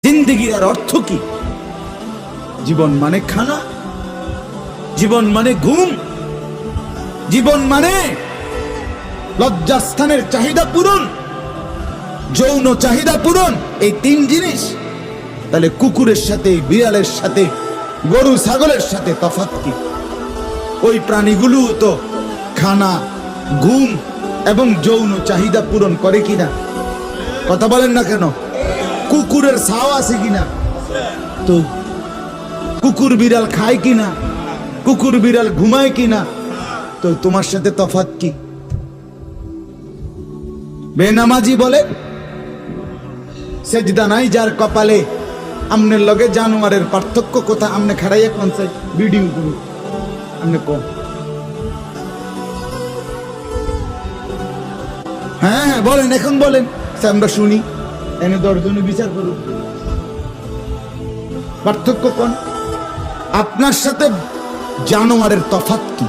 জিন্দেগির আর অর্থ কি? জীবন মানে খানা, জীবন মানে ঘুম, জীবন মানে লজ্জাস্থানের চাহিদা পূরণ, যৌন চাহিদা পূরণ, এই তিন জিনিস। তাহলে কুকুরের সাথে, বিড়ালের সাথে, গরু ছাগলের সাথে তফাৎ কি? ওই প্রাণীগুলো তো খানা, ঘুম এবং যৌন চাহিদা পূরণ করে কিনা? কথা বলেন না কেন? কুকুরের ছাও আছে কিনা? তো কুকুর বিড়াল খায় কিনা? কুকুর বিড়াল ঘুমায় কিনা? তো তোমার সাথে তফাৎ কি? বেনামাজি বলে সেজদা নাই যার কপালে, আমনের লগে জানোয়ারের পার্থক্য কথা? আমনে খাড়াইয়া কোন ভিডিও করু আমনে কম। হ্যাঁ হ্যাঁ বলেন, এখন বলেন, আমরা শুনি, এনে 10 জনে বিচার করুন। পার্থক্য কোন? আপনার সাথে জানোয়ারের তফাৎ কি?